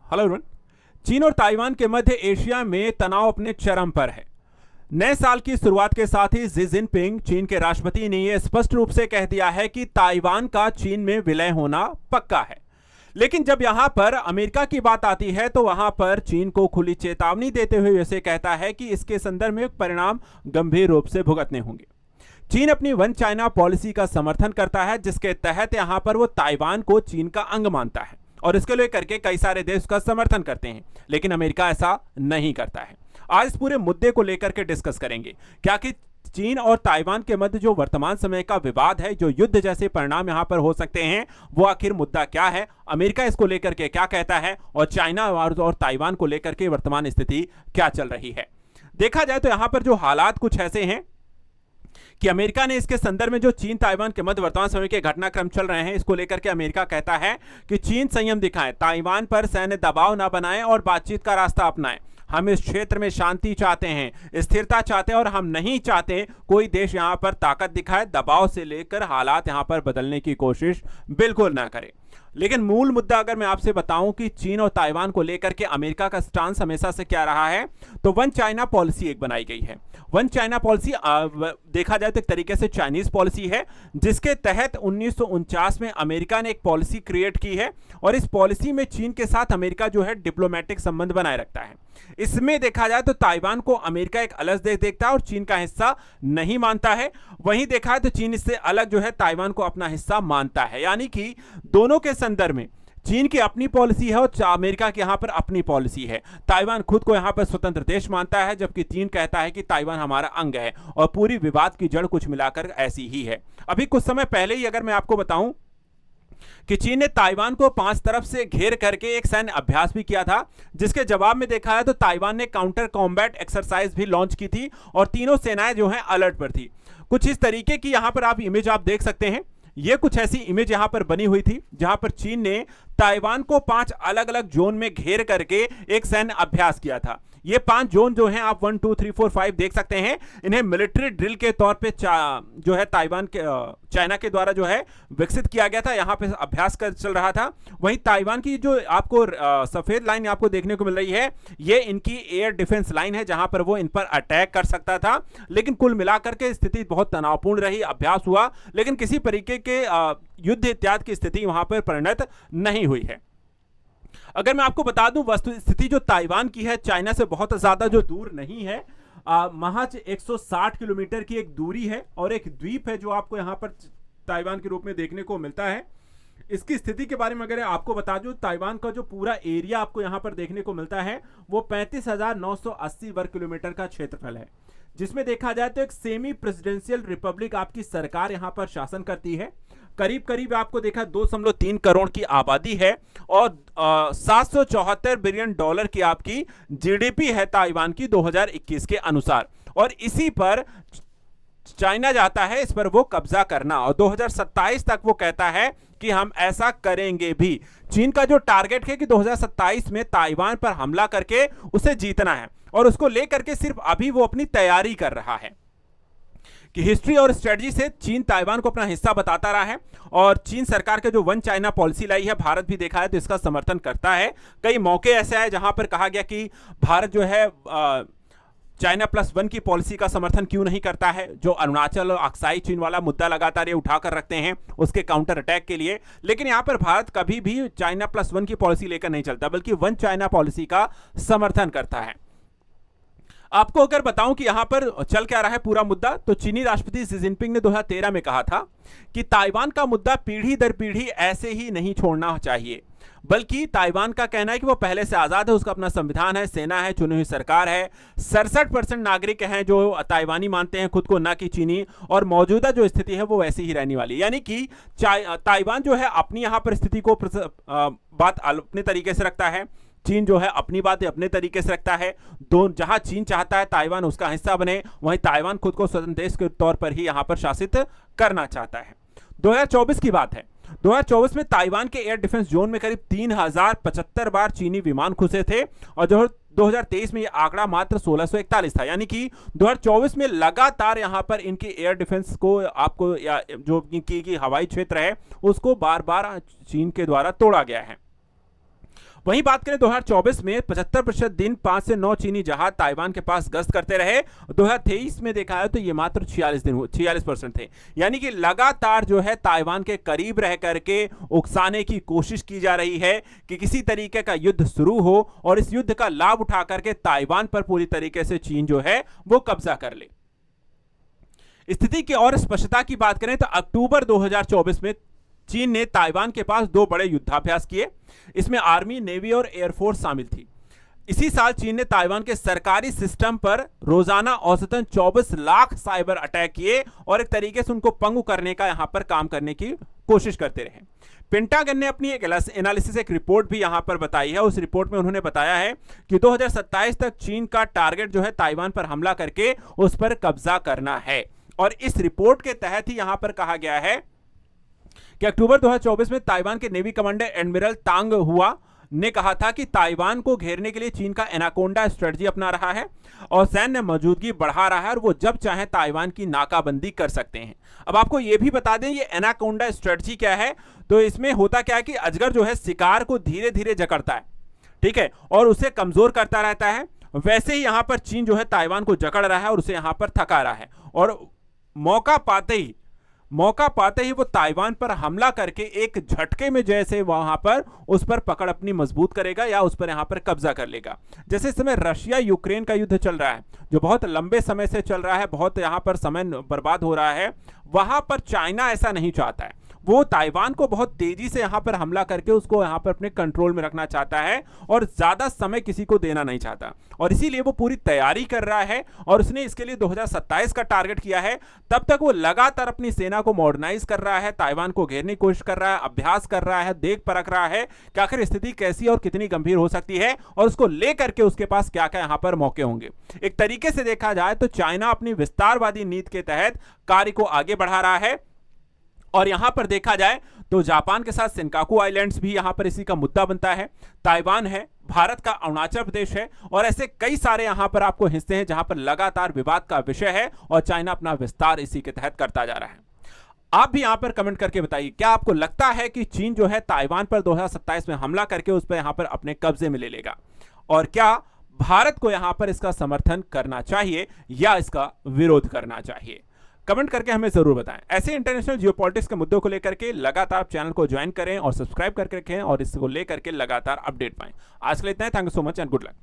Hello everyone. चीन और Taiwan के मध्य एशिया में तनाव अपने चरम पर है। नए साल की शुरुआत के साथ ही शी जिनपिंग चीन के राष्ट्रपति ने यह स्पष्ट रूप से कह दिया है कि ताइवान का चीन में विलय होना पक्का है। लेकिन जब यहां पर अमेरिका की बात आती है तो वहां पर चीन को खुली चेतावनी देते हुए वैसे कहता है कि इसके संदर्भ में परिणाम गंभीर रूप से भुगतने होंगे। चीन अपनी वन चाइना पॉलिसी का समर्थन करता है, जिसके तहत यहां पर वो ताइवान को चीन का अंग मानता है और इसके लिए करके कई सारे देश का समर्थन करते हैं, लेकिन अमेरिका ऐसा नहीं करता है। आज इस पूरे मुद्दे को लेकर के डिस्कस करेंगे क्या कि चीन और ताइवान के मध्य जो वर्तमान समय का विवाद है, जो युद्ध जैसे परिणाम यहां पर हो सकते हैं, वो आखिर मुद्दा क्या है, अमेरिका इसको लेकर के क्या कहता है और चाइना और ताइवान को लेकर के वर्तमान स्थिति क्या चल रही है। देखा जाए तो यहां पर जो हालात कुछ ऐसे हैं कि अमेरिका ने इसके संदर्भ में जो चीन ताइवान के मध्य वर्तमान समय के घटनाक्रम चल रहे हैं, इसको लेकर के अमेरिका कहता है कि चीन संयम दिखाए, ताइवान पर सैन्य दबाव न बनाए और बातचीत का रास्ता अपनाए। हम इस क्षेत्र में शांति चाहते हैं, स्थिरता चाहते हैं और हम नहीं चाहते कोई देश यहां पर ताकत दिखाए, दबाव से लेकर हालात यहां पर बदलने की कोशिश बिल्कुल ना करे। लेकिन मूल मुद्दा अगर मैं आपसे बताऊं कि चीन और ताइवान को लेकर के अमेरिका का स्टांस हमेशा से क्या रहा है, तो वन चाइना पॉलिसी एक बनाई गई है। वन चाइना पॉलिसी देखा जाए तो एक तरीके से चाइनीज पॉलिसी है, जिसके तहत 1949 में अमेरिका ने एक पॉलिसी क्रिएट की है और इस पॉलिसी में चीन के साथ अमेरिका जो है डिप्लोमेटिक संबंध बनाए रखता है। इसमें देखा जाए तो ताइवान को अमेरिका एक अलग देश देखता है और चीन का हिस्सा नहीं मानता है। वहीं देखा है तो चीन इससे अलग जो है ताइवान को अपना हिस्सा मानता है, यानी कि दोनों के संदर्भ में चीन की अपनी पॉलिसी है और अमेरिका की यहां पर अपनी पॉलिसी है। ताइवान खुद को यहां पर स्वतंत्र देश मानता है, जबकि चीन कहता है कि ताइवान हमारा अंग है और पूरी विवाद की जड़ कुछ मिलाकर ऐसी ही है। अभी कुछ समय पहले ही अगर मैं आपको बताऊं कि चीन ने ताइवान को 5 तरफ से घेर करके एक सैन्य अभ्यास भी किया था, जिसके जवाब में देखा है तो ताइवान ने काउंटर कॉम्बैट एक्सरसाइज भी लॉन्च की थी और तीनों सेनाएं जो हैं अलर्ट पर थी। कुछ इस तरीके की यहां पर आप इमेज आप देख सकते हैं। ये कुछ ऐसी इमेज यहां पर बनी हुई थी जहां पर चीन ने ताइवान को 5 अलग अलग जोन में घेर करके एक सैन्य अभ्यास किया था। ये 5 जोन जो हैं आप 1 2 3 4 5 देख सकते हैं। इन्हें मिलिट्री ड्रिल के तौर पे जो है ताइवान के चाइना के द्वारा जो है विकसित किया गया था, यहां पे अभ्यास कर चल रहा था। वहीं ताइवान की जो आपको सफेद लाइन आपको देखने को मिल रही है, ये इनकी एयर डिफेंस लाइन है जहां पर वो इन पर अटैक कर सकता था। लेकिन कुल मिलाकर के स्थिति बहुत तनावपूर्ण रही। अभ्यास हुआ लेकिन किसी तरीके के युद्ध इत्यादि की स्थिति वहां पर परिणत नहीं हुई है। अगर मैं आपको बता दूं वस्तु स्थिति जो ताइवान की है, चाइना से बहुत ज्यादा जो दूर नहीं है, महज 160 किलोमीटर की एक दूरी है और एक द्वीप है जो आपको यहां पर ताइवान के रूप में देखने को मिलता है। इसकी स्थिति के बारे में अगर आपको बता दूं, ताइवान का जो पूरा एरिया आपको यहां पर देखने को मिलता है वो 35,980 वर्ग किलोमीटर का क्षेत्रफल है, जिसमें देखा जाए तो एक सेमी प्रेसिडेंशियल रिपब्लिक आपकी सरकार यहां पर शासन करती है। करीब करीब आपको देखा 2.3 करोड़ की आबादी है और 774 बिलियन डॉलर की आपकी जीडीपी है ताइवान की 2021 के अनुसार। और इसी पर चाइना चाहता है इस पर वो कब्जा करना और 2027 तक वो कहता है कि हम ऐसा करेंगे भी। चीन का जो टारगेट है कि 2027 में ताइवान पर हमला करके उसे जीतना है और उसको लेकर के सिर्फ अभी वो अपनी तैयारी कर रहा है कि हिस्ट्री और स्ट्रेटजी से चीन ताइवान को अपना हिस्सा बताता रहा है और चीन सरकार के जो वन चाइना पॉलिसी लाई है, भारत भी देखा है तो इसका समर्थन करता है। कई मौके ऐसे आए जहां पर कहा गया कि भारत जो है चाइना +1 की पॉलिसी का समर्थन क्यों नहीं करता है, जो अरुणाचल और अक्साई चीन वाला मुद्दा लगातार ये उठाकर रखते हैं उसके काउंटर अटैक के लिए। लेकिन यहां पर भारत कभी भी चाइना +1 की पॉलिसी लेकर नहीं चलता, बल्कि वन चाइना पॉलिसी का समर्थन करता है। आपको अगर बताऊं कि यहां पर चल क्या रहा है पूरा मुद्दा, तो चीनी राष्ट्रपति शी जिनपिंग ने 2013 में कहा था कि ताइवान का मुद्दा पीढ़ी दर पीढ़ी ऐसे ही नहीं छोड़ना चाहिए, बल्कि ताइवान का कहना है कि वो पहले से आजाद है, उसका अपना संविधान है, सेना है, चुनी हुई सरकार है। 67% नागरिक हैं जो ताइवानी मानते हैं खुद को, ना कि चीनी, और मौजूदा जो स्थिति है वो वैसी ही रहने वाली है। यानी कि ताइवान जो है अपनी यहां पर स्थिति को बात अपने तरीके से रखता है, चीन जो है अपनी बातें अपने तरीके से रखता है। जहां चीन चाहता है ताइवान उसका हिस्सा बने, वहीं ताइवान खुद को स्वतंत्र देश के तौर पर ही यहां पर शासित करना चाहता है। 2024 की बात है। 2024 में ताइवान के एयर डिफेंस जोन में करीब 3075 बार चीनी विमान घुसे थे और जो 2023 में यह आंकड़ा मात्र 1641 था। यानी कि 2024 में लगातार यहां पर इनकी एयर डिफेंस को आपको जो इनकी हवाई क्षेत्र है उसको बार बार चीन के द्वारा तोड़ा गया है। वहीं बात करें 2024 में 75% दिन 5 से 9 चीनी जहाज ताइवान के पास गश्त करते रहे। 2023 में देखा है तो ये मात्र 46% थे। यानी कि लगातार जो है ताइवान के करीब रह करके उकसाने की कोशिश की जा रही है कि किसी तरीके का युद्ध शुरू हो और इस युद्ध का लाभ उठा करके ताइवान पर पूरी तरीके से चीन जो है वो कब्जा कर ले। स्थिति की और स्पष्टता की बात करें तो अक्टूबर 2024 में चीन ने ताइवान के पास 2 बड़े युद्धाभ्यास किए। इसमें आर्मी, नेवी और एयरफोर्स शामिल थी। इसी साल चीन ने ताइवान के सरकारी सिस्टम पर रोजाना औसतन 24 लाख साइबर अटैक किए और एक तरीके से उनको पंगु करने का यहां पर काम करने की कोशिश करते रहे। पेंटागन ने अपनी एक एनालिसिस, एक रिपोर्ट भी यहां पर बताई है। उस रिपोर्ट में उन्होंने बताया है कि 2027 तक चीन का टारगेट जो है ताइवान पर हमला करके उस पर कब्जा करना है। और इस रिपोर्ट के तहत ही यहां पर कहा गया है कि अक्टूबर 2024 में ताइवान के नेवी कमांडर एडमिरल तांग हुआ ने कहा था कि ताइवान को घेरने के लिए चीन का एनाकोंडा स्ट्रेटजी अपना रहा है और सैन्य मौजूदगी बढ़ा रहा है और वो जब चाहे ताइवान की नाकाबंदी कर सकते हैं। अब आपको ये भी बता दें ये एनाकोंडा स्ट्रेटजी क्या है। तो इसमें होता क्या है कि अजगर जो है शिकार को धीरे धीरे जकड़ता है, ठीक है, और उसे कमजोर करता रहता है। वैसे ही यहां पर चीन जो है ताइवान को जकड़ रहा है और उसे यहां पर थका रहा है और मौका पाते ही वो ताइवान पर हमला करके एक झटके में जैसे वहां पर उस पर पकड़ अपनी मजबूत करेगा या उस पर यहां पर कब्जा कर लेगा। जैसे इस समय रशिया यूक्रेन का युद्ध चल रहा है जो बहुत लंबे समय से चल रहा है, बहुत यहां पर समय बर्बाद हो रहा है। वहां पर चाइना ऐसा नहीं चाहता है, वो ताइवान को बहुत तेजी से यहां पर हमला करके उसको यहां पर अपने कंट्रोल में रखना चाहता है और ज्यादा समय किसी को देना नहीं चाहता और इसीलिए वो पूरी तैयारी कर रहा है और उसने इसके लिए 2027 का टारगेट किया है। तब तक वो लगातार अपनी सेना को मॉडर्नाइज कर रहा है, ताइवान को घेरने की कोशिश कर रहा है, अभ्यास कर रहा है, देख परख रहा है कि आखिर स्थिति कैसी और कितनी गंभीर हो सकती है और उसको लेकर के उसके पास क्या क्या यहां पर मौके होंगे। एक तरीके से देखा जाए तो चाइना अपनी विस्तारवादी नीति के तहत कार्य को आगे बढ़ा रहा है और यहां पर देखा जाए तो जापान के साथ सेनकाकू आइलैंड्स भी यहां पर इसी का मुद्दा बनता है। ताइवान है, भारत का अरुणाचल प्रदेश है और ऐसे कई सारे यहां पर आपको हिस्से हैं जहां पर लगातार विवाद का विषय है और चाइना अपना विस्तार इसी के तहत करता जा रहा है। आप भी यहां पर कमेंट करके बताइए, क्या आपको लगता है कि चीन जो है ताइवान पर 2027 में हमला करके उस पर यहां पर अपने कब्जे में ले लेगा और क्या भारत को यहां पर इसका समर्थन करना चाहिए या इसका विरोध करना चाहिए? कमेंट करके हमें जरूर बताएं। ऐसे इंटरनेशनल जियोपॉलिटिक्स के मुद्दों को लेकर के लगातार चैनल को ज्वाइन करें और सब्सक्राइब करके रखें और इसको लेकर के लगातार अपडेट पाएं। आज के लिए इतना ही। Thank you so much and good luck.